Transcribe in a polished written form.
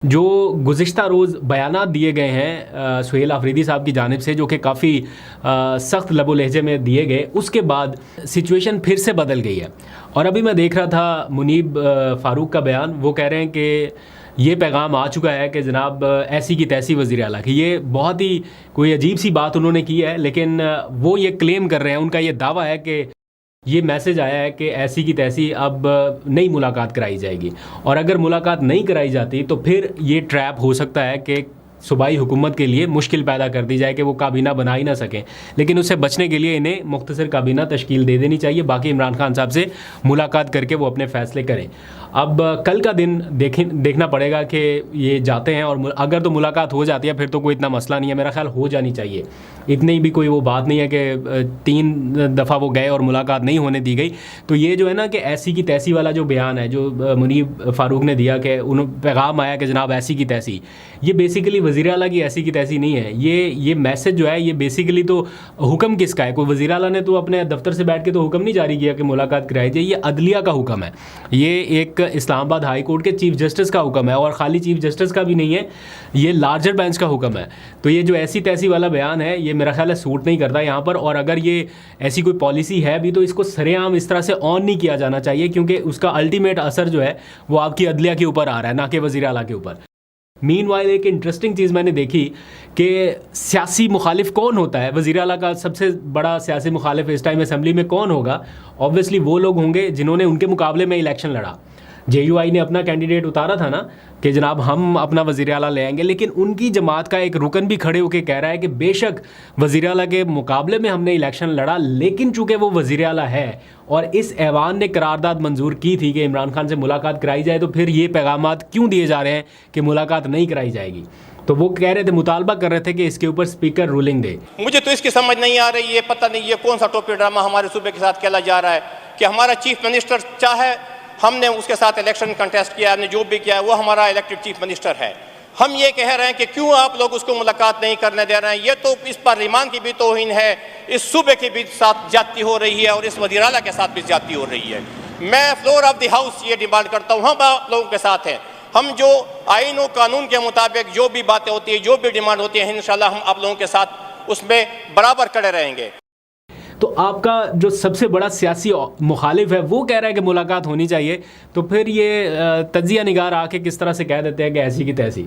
जो गुज़िश्ता रोज़ बयानात दिए गए हैं सुहेल आफरीदी साहब की जानिब से, जो कि काफ़ी सख्त लबो लहजे में दिए गए, उसके बाद सिचुएशन फिर से बदल गई है। और अभी मैं देख रहा था मुनीब फ़ारूक का बयान, वो कह रहे हैं कि ये पैगाम आ चुका है कि जनाब ऐसी की तैसी वज़ीर आला की। ये बहुत ही कोई अजीब सी बात उन्होंने की है, लेकिन वो ये क्लेम कर रहे हैं, उनका ये दावा है कि ये मैसेज आया है कि ऐसी की तैसी अब नई मुलाकात कराई जाएगी, और अगर मुलाकात नहीं कराई जाती तो फिर ये ट्रैप हो सकता है कि सूबाई हुकूमत के लिए मुश्किल पैदा कर दी जाए कि वो काबीना बना ही ना सकें। लेकिन उससे बचने के लिए इन्हें मुख्तसर काबीना तश्कील दे देनी चाहिए, बाकी इमरान खान साहब से मुलाकात करके वो अपने फ़ैसले करें। अब कल का दिन देखना पड़ेगा कि ये जाते हैं, और अगर तो मुलाकात हो जाती है फिर तो कोई इतना मसला नहीं है, मेरा ख्याल हो जानी चाहिए। इतनी भी कोई वो बात नहीं है कि 3 दफ़ा वो गए और मुलाकात नहीं होने दी गई। तो ये जो है ना कि ऐसी की तैसी वाला जो बयान है जो मुनीब फ़ारूक ने दिया कि उन पैगाम आया कि जनाब ऐसी की तैसी, ये बेसिकली वज़ीर आला की ऐसी की तैसी नहीं है। ये मैसेज जो है ये बेसिकली तो हुक्म किसका है? कोई वज़ीर आला ने तो अपने दफ्तर से बैठ के तो हुक्म नहीं जारी किया कि मुलाकात कराई जाए। ये अदलिया का हुक्म है, ये एक इस्लामाबाद हाई कोर्ट के चीफ जस्टिस का हुक्म है, और ख़ाली चीफ जस्टिस का भी नहीं है, ये लार्जर बेंच का हुक्म है। तो ये जो ऐसी तैसी वाला बयान है ये मेरा ख्याल है सूट नहीं करता यहाँ पर। और अगर ये ऐसी कोई पॉलिसी है भी तो इसको सरेआम इस तरह से ऑन नहीं किया जाना चाहिए, क्योंकि उसका अल्टीमेट असर जो है वो आपकी अदलिया के ऊपर आ रहा है, ना कि वज़ीर आला के ऊपर। मीनवाइल एक इंटरेस्टिंग चीज़ मैंने देखी कि सियासी मुखालिफ कौन होता है। वज़ीर आला का सबसे बड़ा सियासी मुखालिफ इस टाइम असेंबली में कौन होगा? ऑब्वियसली वो लोग होंगे जिन्होंने उनके मुकाबले में इलेक्शन लड़ा। JUI ने अपना कैंडिडेट उतारा था ना कि जनाब हम अपना वज़ीर आला ले आएंगे, लेकिन उनकी जमात का एक रुकन भी खड़े होकर कह रहा है कि बेशक वज़ीर आला के मुकाबले में हमने इलेक्शन लड़ा, लेकिन चूँकि वो वज़ीर आला है और इस ऐवान ने करारदाद मंजूर की थी कि इमरान खान से मुलाकात कराई जाए, तो फिर ये पैगामात क्यों दिए जा रहे हैं कि मुलाकात नहीं कराई जाएगी? तो वो कह रहे थे, मुतालबा कर रहे थे कि इसके ऊपर स्पीकर रूलिंग दे। मुझे तो इसकी समझ नहीं आ रही है, पता नहीं ये कौन सा टोपी ड्रामा हमारे सूबे के साथ खेला जा रहा है कि हमारा चीफ मिनिस्टर, चाहे हमने उसके साथ इलेक्शन कंटेस्ट किया, हमने जो भी किया है वो हमारा इलेक्टेड चीफ मिनिस्टर है, हम ये कह रहे हैं कि क्यों आप लोग उसको मुलाकात नहीं करने दे रहे हैं? ये तो इस पार्लिमान की भी तौहीन है, इस सूबे के भी साथ ज्यादती हो रही है और इस वज़ीर आला के साथ भी ज्यादती हो रही है। मैं फ्लोर ऑफ द हाउस ये डिमांड करता हूँ, हम आप लोगों के साथ हैं। हम जो आईन और कानून के मुताबिक जो भी बातें होती है, जो भी डिमांड होती है, इंशाल्लाह हम आप लोगों के साथ उसमें बराबर खड़े रहेंगे। तो आपका जो सबसे बड़ा सियासी मुखालिफ है वो कह रहा है कि मुलाकात होनी चाहिए, तो फिर ये तज्जिया निगार आके किस तरह से कह देते हैं कि ऐसी की तैसी।